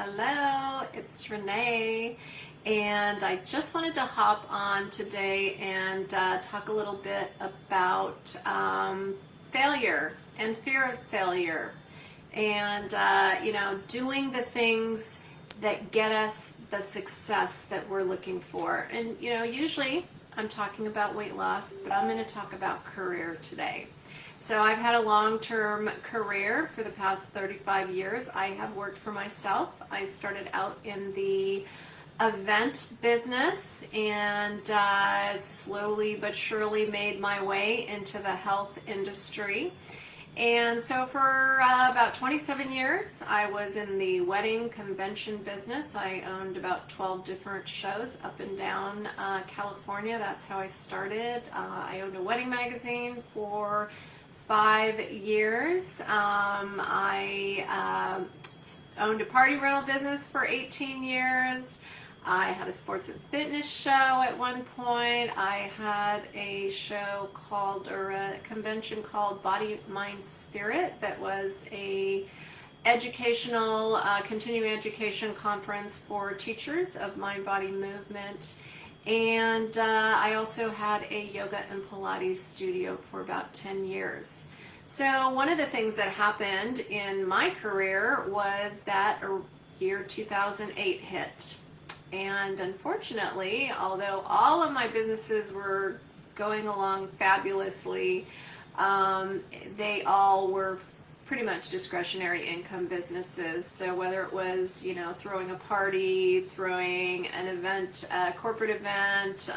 Hello, it's Renee, and I just wanted to hop on today and talk a little bit about failure and fear of failure, and doing the things that get us the success that we're looking for. And usually I'm talking about weight loss, but I'm going to talk about career today. So I've had a long-term career for the past 35 years. I have worked for myself. I started out in the event business and slowly but surely made my way into the health industry. And so for about 27 years, I was in the wedding convention business. I owned about 12 different shows up and down California. That's how I started. I owned a wedding magazine for 5 years. I owned a party rental business for 18 years. I had a sports and fitness show at one point. I had a show called, or a convention called Body, Mind, Spirit that was a educational, continuing education conference for teachers of mind, body, movement. And I also had a yoga and Pilates studio for about 10 years. So one of the things that happened in my career was that year 2008 hit. And unfortunately, although all of my businesses were going along fabulously, they all were pretty much discretionary income businesses. So whether it was, throwing a party, throwing an event, a corporate event,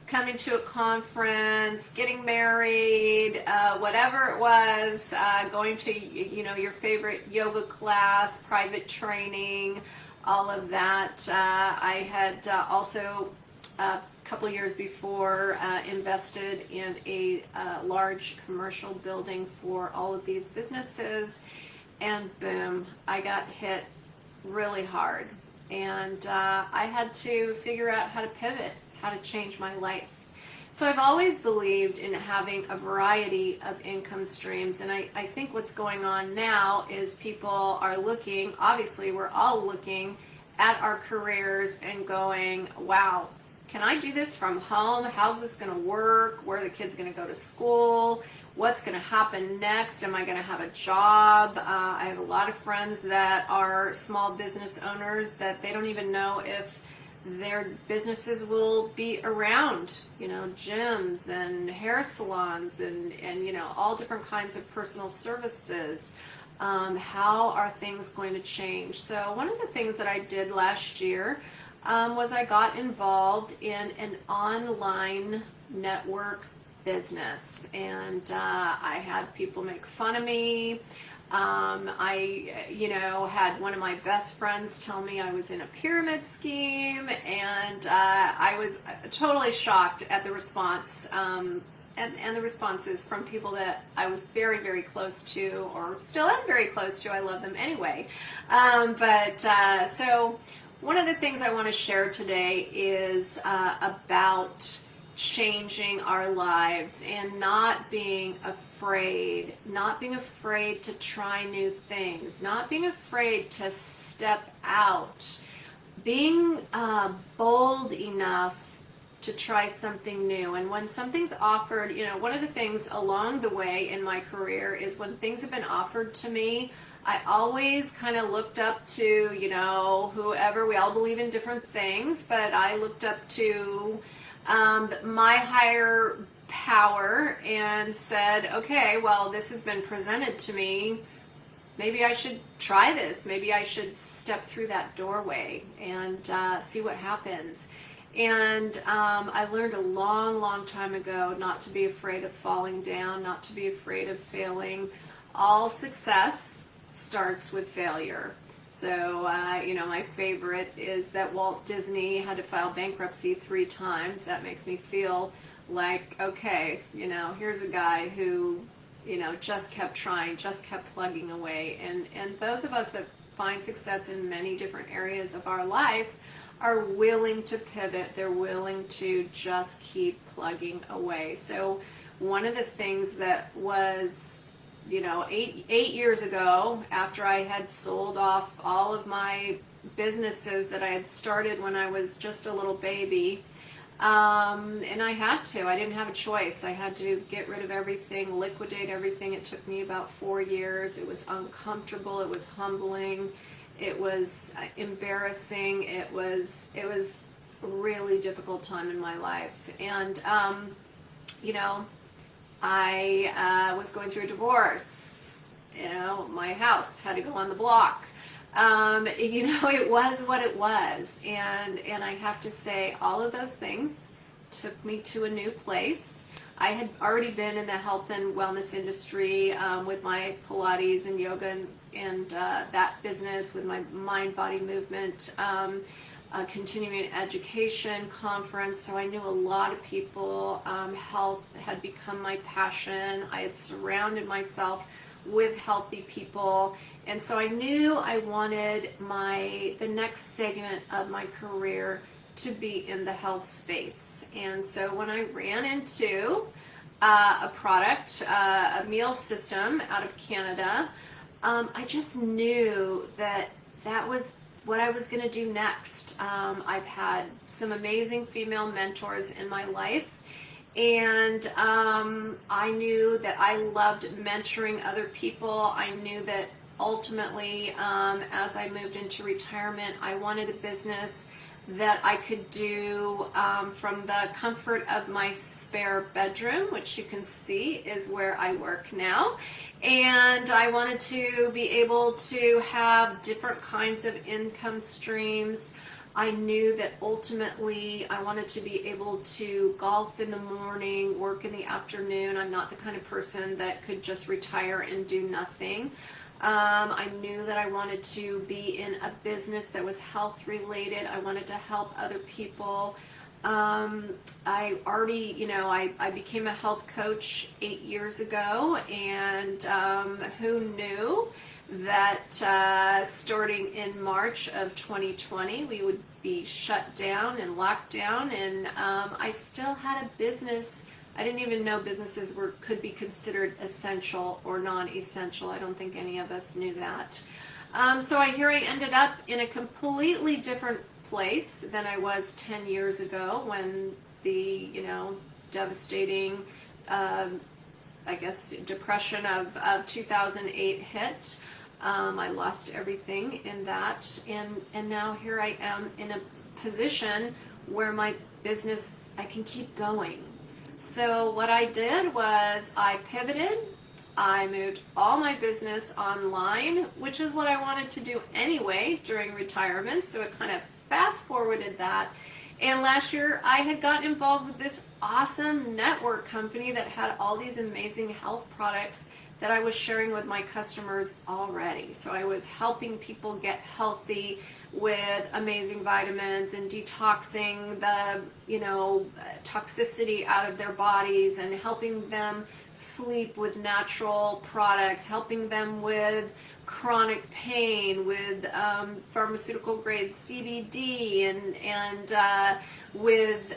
coming to a conference, getting married, whatever it was, going to, your favorite yoga class, private training, all of that. I had also a couple years before invested in a large commercial building for all of these businesses, and boom, I got hit really hard, and I had to figure out how to pivot, how to change my life. So I've always believed in having a variety of income streams, and I think what's going on now is people are looking, obviously we're all looking at our careers and going, wow, can I do this from home? How's this going to work? Where are the kids going to go to school? What's going to happen next? Am I going to have a job? I have a lot of friends that are small business owners that they don't even know if their businesses will be around, gyms and hair salons and all different kinds of personal services. How are things going to change? So one of the things that I did last year was I got involved in an online network business, and I had people make fun of me. I had one of my best friends tell me I was in a pyramid scheme, and I was totally shocked at the response, and the responses from people that I was very, very close to, or still am very close to. I love them anyway. So one of the things I want to share today is about changing our lives and not being afraid to try new things, not being afraid to step out, being bold enough to try something new. And when something's offered, one of the things along the way in my career is when things have been offered to me, I always kind of looked up to, whoever. We all believe in different things, but I looked up to my higher power and said, okay, well, this has been presented to me. Maybe I should try this. Maybe I should step through that doorway and see what happens. And I learned a long, long time ago not to be afraid of falling down, not to be afraid of failing. All success starts with failure. So, my favorite is that Walt Disney had to file bankruptcy 3 times. That makes me feel like, okay, here's a guy who, just kept trying, just kept plugging away. And those of us that find success in many different areas of our life are willing to pivot. They're willing to just keep plugging away. So one of the things that was eight years ago, after I had sold off all of my businesses that I had started when I was just a little baby. And I had to. I didn't have a choice. I had to get rid of everything, liquidate everything. It took me about 4 years. It was uncomfortable. It was humbling. It was embarrassing. It was a really difficult time in my life. And, I was going through a divorce. My house had to go on the block. It was what it was. And I have to say, all of those things took me to a new place. I had already been in the health and wellness industry with my Pilates and yoga and that business, with my mind-body movement, continuing education conference. So I knew a lot of people. Health had become my passion. I had surrounded myself with healthy people. And so I knew I wanted the next segment of my career to be in the health space. And so when I ran into a product, a meal system out of Canada, I just knew that was what I was going to do next. I've had some amazing female mentors in my life. And I knew that I loved mentoring other people. I knew that ultimately, as I moved into retirement, I wanted a business that I could do from the comfort of my spare bedroom, which you can see is where I work now. And I wanted to be able to have different kinds of income streams. I knew that ultimately I wanted to be able to golf in the morning, work in the afternoon. I'm not the kind of person that could just retire and do nothing. I knew that I wanted to be in a business that was health related. I wanted to help other people. I already, I became a health coach 8 years ago, and who knew that starting in March of 2020 we would be shut down and locked down, and I still had a business. I didn't even know businesses could be considered essential or non-essential. I don't think any of us knew that. So here I ended up in a completely different place than I was 10 years ago when the devastating depression of 2008 hit. I lost everything in that, and now here I am in a position where my business, I can keep going. So what I did was I pivoted. I moved all my business online, which is what I wanted to do anyway during retirement, so it kind of fast forwarded that. And last year I had gotten involved with this awesome network company that had all these amazing health products that I was sharing with my customers already. So I was helping people get healthy with amazing vitamins and detoxing the toxicity out of their bodies, and helping them sleep with natural products, helping them with chronic pain with pharmaceutical grade CBD, and with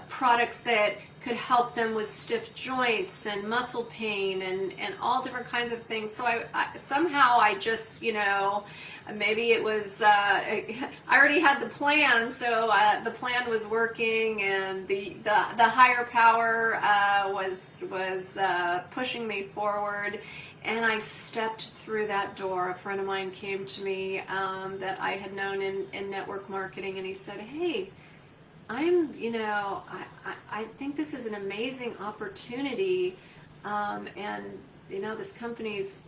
products that could help them with stiff joints and muscle pain and all different kinds of things. So I somehow I just, maybe it was, I already had the plan, so the plan was working, and the higher power was pushing me forward. And I stepped through that door. A friend of mine came to me that I had known in network marketing, and he said, "Hey, I think this is an amazing opportunity, and this company's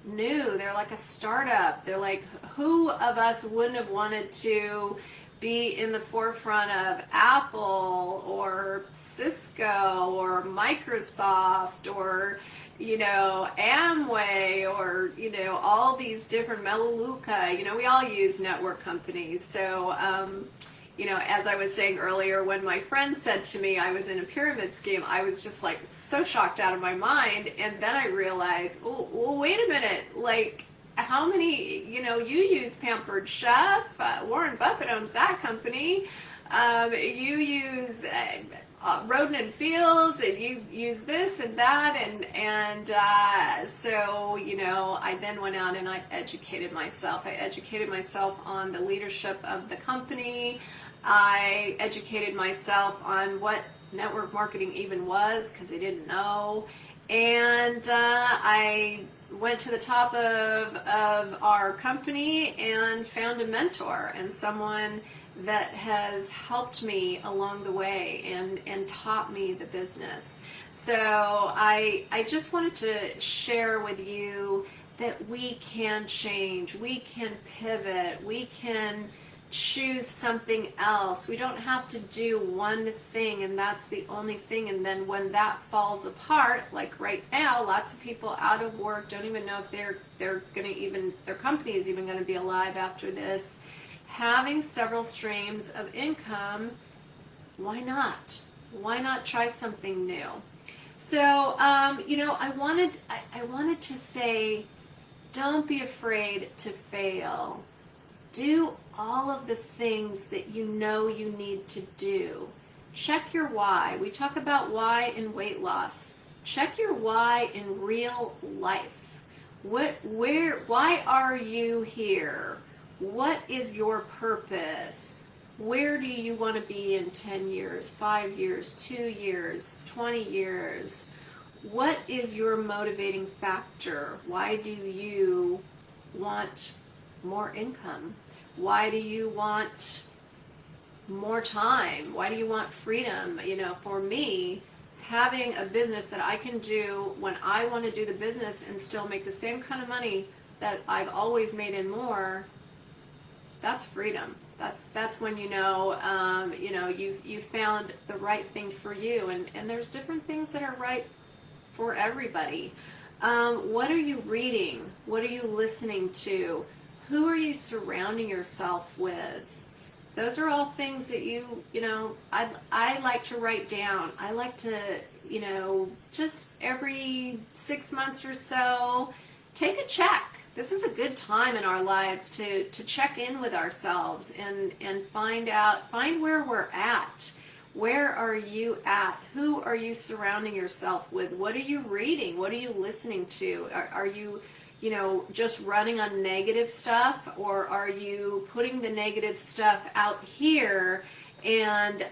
new. They're like a startup. They're like, who of us wouldn't have wanted to be in the forefront of Apple or Cisco or Microsoft or Amway or all these different Melaleuca. We all use network companies. So as I was saying earlier, when my friend said to me I was in a pyramid scheme, I was just like so shocked out of my mind. And then I realized, oh, well, wait a minute, like how many, you use Pampered Chef, Warren Buffett owns that company. You use Roden and Fields, and you use this and that, and so, you know, I then went out and I educated myself. I educated myself on the leadership of the company. I educated myself on what network marketing even was, because I didn't know. And I went to the top of our company and found a mentor and someone that has helped me along the way and taught me the business. So I just wanted to share with you that we can change, we can pivot, we can choose something else. We don't have to do one thing and that's the only thing, and then when that falls apart, like right now, lots of people out of work don't even know if they're gonna even, their company is even gonna be alive after this. Having several streams of income, why not? Why not try something new? So, you know, I wanted to say, don't be afraid to fail. Do all of the things that you know you need to do. Check your why. We talk about why in weight loss. Check your why in real life. Why are you here? What is your purpose? Where do you want to be in 10 years, 5 years, 2 years, 20 years? What is your motivating factor? Why do you want more income? Why do you want more time? Why do you want freedom? You know, for me, having a business that I can do when I want to do the business and still make the same kind of money that I've always made and more, that's freedom. That's when you know you've found the right thing for you, and there's different things that are right for everybody. What are you reading? What are you listening to? Who are you surrounding yourself with? Those are all things that you know, I like to write down. I like to, you know, just every 6 months or so, take a check. This is a good time in our lives to check in with ourselves and find where we're at. Where are you at? Who are you surrounding yourself with? What are you reading? What are you listening to? Are you, you know, just running on negative stuff, or are you putting the negative stuff out here and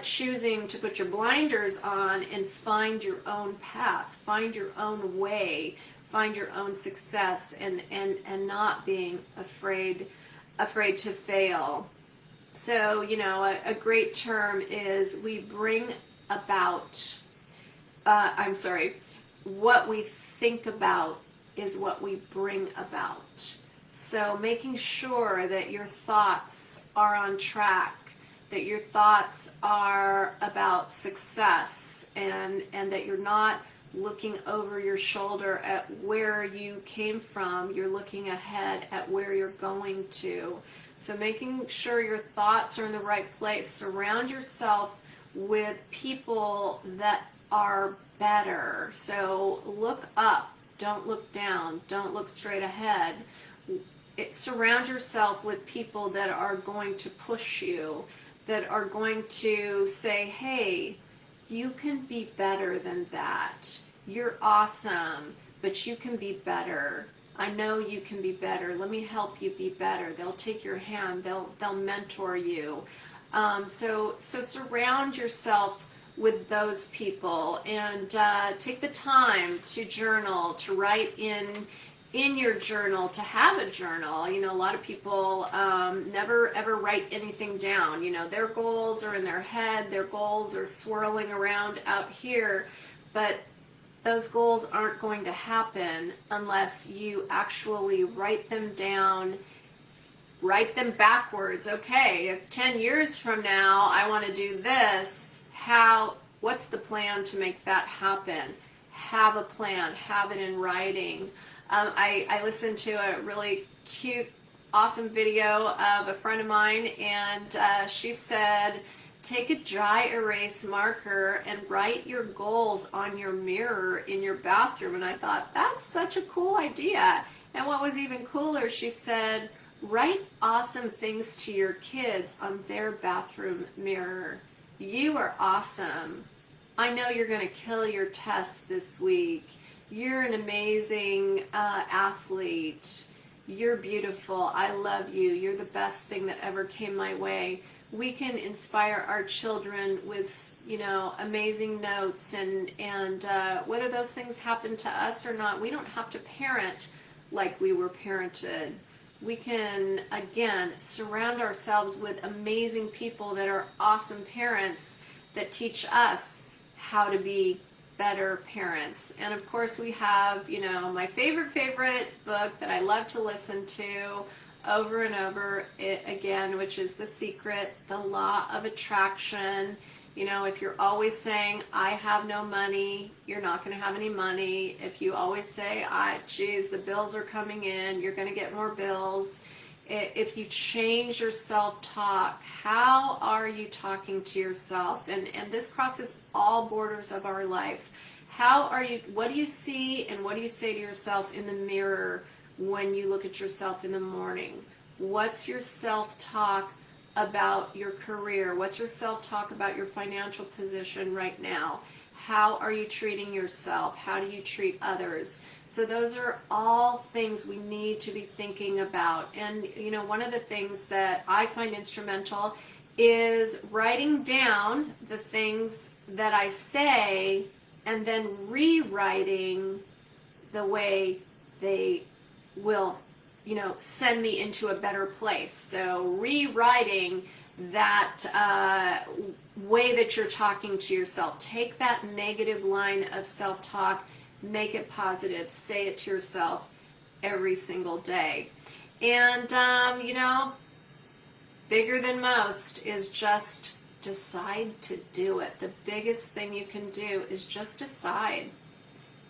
choosing to put your blinders on and find your own path, find your own way, find your own success, and not being afraid to fail? So, you know, a great term is we bring about, what we think about is what we bring about. So making sure that your thoughts are on track, that your thoughts are about success, and that you're not looking over your shoulder at where you came from. You're looking ahead at where you're going to. So making sure your thoughts are in the right place. Surround yourself with people that are better. So look up, don't look down, don't look straight ahead. Surround yourself with people that are going to push you, that are going to say, hey, you can be better than that. You're awesome, but you can be better. I know you can be better. Let me help you be better. They'll take your hand. They'll mentor you. So surround yourself with those people, and take the time to journal, to write in your journal, to have a journal. You know, a lot of people never ever write anything down. You know, their goals are in their head. Their goals are swirling around out here, but those goals aren't going to happen unless you actually write them down, write them backwards. Okay, if 10 years from now I want to do this, what's the plan to make that happen? Have a plan, have it in writing. I listened to a really cute, awesome video of a friend of mine, and she said, take a dry erase marker and write your goals on your mirror in your bathroom. And I thought, that's such a cool idea. And what was even cooler, she said, write awesome things to your kids on their bathroom mirror. You are awesome. I know you're going to kill your test this week. You're an amazing athlete. You're beautiful. I love you. You're the best thing that ever came my way. We can inspire our children with, amazing notes, and whether those things happen to us or not, we don't have to parent like we were parented. We can, again, surround ourselves with amazing people that are awesome parents that teach us how to be better parents. And of course we have, my favorite book that I love to listen to over and over again, which is The Secret, The Law of Attraction. If you're always saying, I have no money, you're not going to have any money. If you always say, geez, the bills are coming in, you're going to get more bills. If you change your self-talk, how are you talking to yourself? And this crosses all borders of our life. What do you see and what do you say to yourself in the mirror when you look at yourself in the morning? What's your self-talk about your career? What's your self-talk about your financial position right now? How are you treating yourself? How do you treat others? So those are all things we need to be thinking about. And, one of the things that I find instrumental is writing down the things that I say and then rewriting the way they will, send me into a better place. So rewriting that way that you're talking to yourself. Take that negative line of self-talk, make it positive, say it to yourself every single day. And, bigger than most is just decide to do it. The biggest thing you can do is just decide.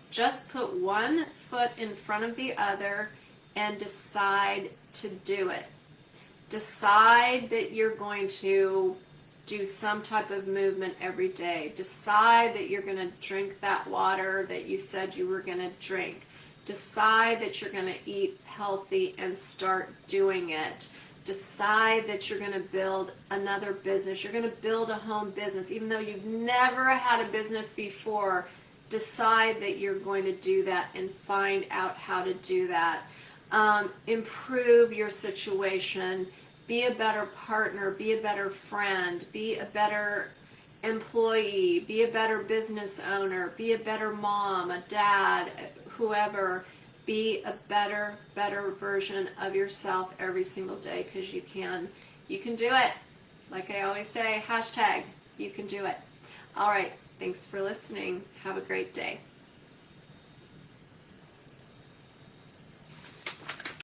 Just put one foot in front of the other and decide to do it. Decide that you're going to do some type of movement every day. Decide that you're going to drink that water that you said you were going to drink. Decide that you're going to eat healthy and start doing it. Decide that you're going to build another business. You're going to build a home business. Even though you've never had a business before, decide that you're going to do that and find out how to do that. Improve your situation. Be a better partner. Be a better friend. Be a better employee. Be a better business owner. Be a better mom, a dad, whoever. Be a better version of yourself every single day, because you can. You can do it. Like I always say, hashtag, you can do it. All right. Thanks for listening. Have a great day.